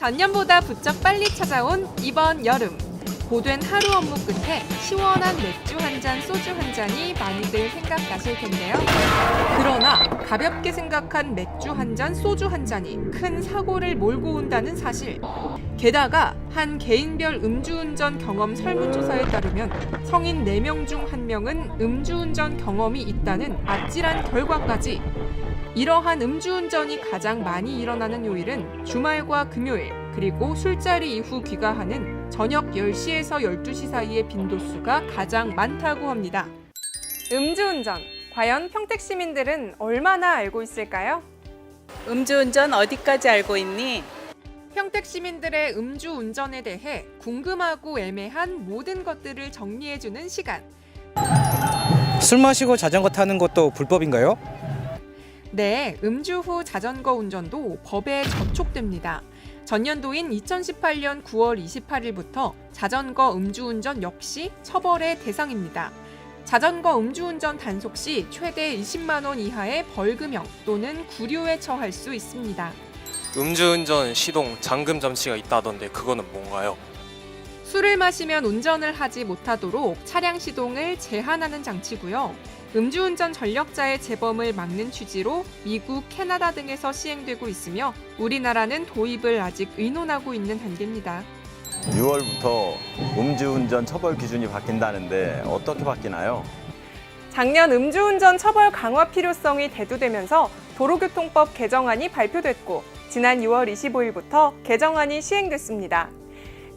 전년보다 부쩍 빨리 찾아온 이번 여름. 고된 하루 업무 끝에 시원한 맥주 한 잔, 소주 한 잔이 많이들 생각나실 텐데요. 그러나 가볍게 생각한 맥주 한 잔, 소주 한 잔이 큰 사고를 몰고 온다는 사실. 게다가 한 개인별 음주운전 경험 설문조사에 따르면 성인 4명 중 1명은 음주운전 경험이 있다는 아찔한 결과까지. 이러한 음주운전이 가장 많이 일어나는 요일은 주말과 금요일, 그리고 술자리 이후 귀가하는 저녁 10시에서 12시 사이의 빈도수가 가장 많다고 합니다. 음주운전, 과연 평택 시민들은 얼마나 알고 있을까요? 음주운전 어디까지 알고 있니? 평택 시민들의 음주운전에 대해 궁금하고 애매한 모든 것들을 정리해주는 시간. 술 마시고 자전거 타는 것도 불법인가요? 네, 음주 후 자전거 운전도 법에 저촉됩니다. 전년도인 2018년 9월 28일부터 자전거 음주운전 역시 처벌의 대상입니다. 자전거 음주운전 단속 시 최대 20만 원 이하의 벌금형 또는 구류에 처할 수 있습니다. 음주운전 시동 잠금 장치가 있다던데 그거는 뭔가요? 술을 마시면 운전을 하지 못하도록 차량 시동을 제한하는 장치고요. 음주운전 전력자의 재범을 막는 취지로 미국, 캐나다 등에서 시행되고 있으며 우리나라는 도입을 아직 의논하고 있는 단계입니다. 6월부터 음주운전 처벌 기준이 바뀐다는데 어떻게 바뀌나요? 작년 음주운전 처벌 강화 필요성이 대두되면서 도로교통법 개정안이 발표됐고 지난 6월 25일부터 개정안이 시행됐습니다.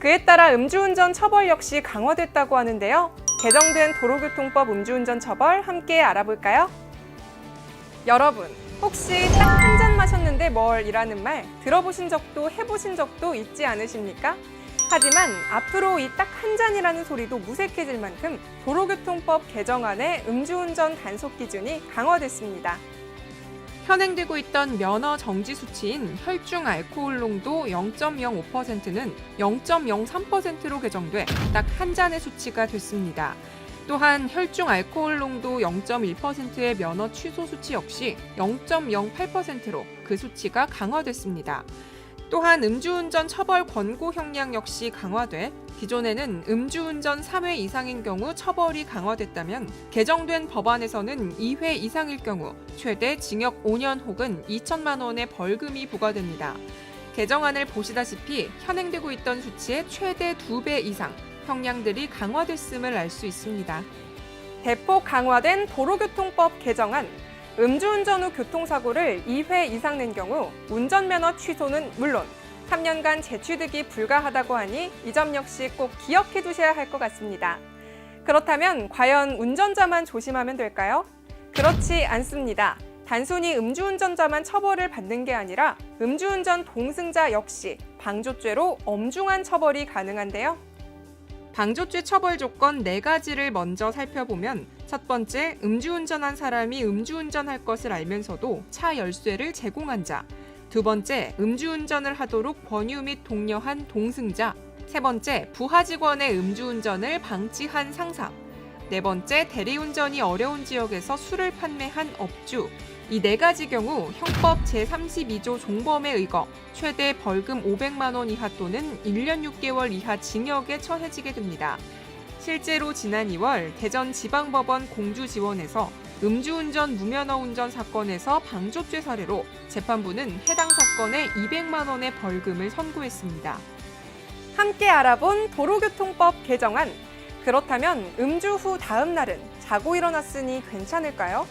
그에 따라 음주운전 처벌 역시 강화됐다고 하는데요. 개정된 도로교통법 음주운전 처벌 함께 알아볼까요? 여러분, 혹시 딱 한 잔 마셨는데 뭘 이라는 말 들어보신 적도 해보신 적도 있지 않으십니까? 하지만 앞으로 이 딱 한 잔이라는 소리도 무색해질 만큼 도로교통법 개정안의 음주운전 단속 기준이 강화됐습니다. 현행되고 있던 면허 정지 수치인 혈중 알코올 농도 0.05%는 0.03%로 개정돼 딱 한 잔의 수치가 됐습니다. 또한 혈중 알코올 농도 0.1%의 면허 취소 수치 역시 0.08%로 그 수치가 강화됐습니다. 또한 음주운전 처벌 권고 형량 역시 강화돼 기존에는 음주운전 3회 이상인 경우 처벌이 강화됐다면 개정된 법안에서는 2회 이상일 경우 최대 징역 5년 혹은 2천만 원의 벌금이 부과됩니다. 개정안을 보시다시피 현행되고 있던 수치의 최대 2배 이상 형량들이 강화됐음을 알 수 있습니다. 대폭 강화된 도로교통법 개정안. 음주운전 후 교통사고를 2회 이상 낸 경우 운전면허 취소는 물론 3년간 재취득이 불가하다고 하니 이 점 역시 꼭 기억해 두셔야 할 것 같습니다. 그렇다면 과연 운전자만 조심하면 될까요? 그렇지 않습니다. 단순히 음주운전자만 처벌을 받는 게 아니라 음주운전 동승자 역시 방조죄로 엄중한 처벌이 가능한데요. 방조죄 처벌 조건 4가지를 먼저 살펴보면 첫 번째, 음주운전한 사람이 음주운전할 것을 알면서도 차 열쇠를 제공한 자. 두 번째, 음주운전을 하도록 권유 및 독려한 동승자. 세 번째, 부하 직원의 음주운전을 방치한 상사. 네 번째, 대리운전이 어려운 지역에서 술을 판매한 업주. 이 4가지 경우 형법 제32조 종범에 의거 최대 벌금 500만 원 이하 또는 1년 6개월 이하 징역에 처해지게 됩니다. 실제로 지난 2월 대전지방법원 공주지원에서 음주운전 무면허 운전 사건에서 방조죄 사례로 재판부는 해당 사건에 200만 원의 벌금을 선고했습니다. 함께 알아본 도로교통법 개정안. 그렇다면 음주 후 다음 날은 자고 일어났으니 괜찮을까요?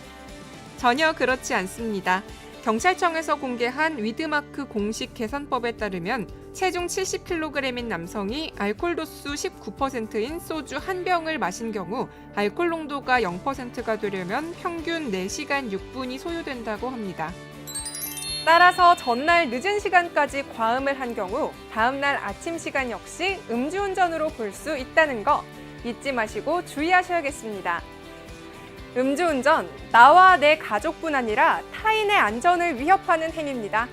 전혀 그렇지 않습니다. 경찰청에서 공개한 위드마크 공식 계산법에 따르면 체중 70kg인 남성이 알코올 도수 19%인 소주 한 병을 마신 경우 알코올 농도가 0%가 되려면 평균 4시간 6분이 소요된다고 합니다. 따라서 전날 늦은 시간까지 과음을 한 경우 다음날 아침 시간 역시 음주운전으로 볼 수 있다는 거 잊지 마시고 주의하셔야겠습니다. 음주운전, 나와 내 가족뿐 아니라 타인의 안전을 위협하는 행위입니다.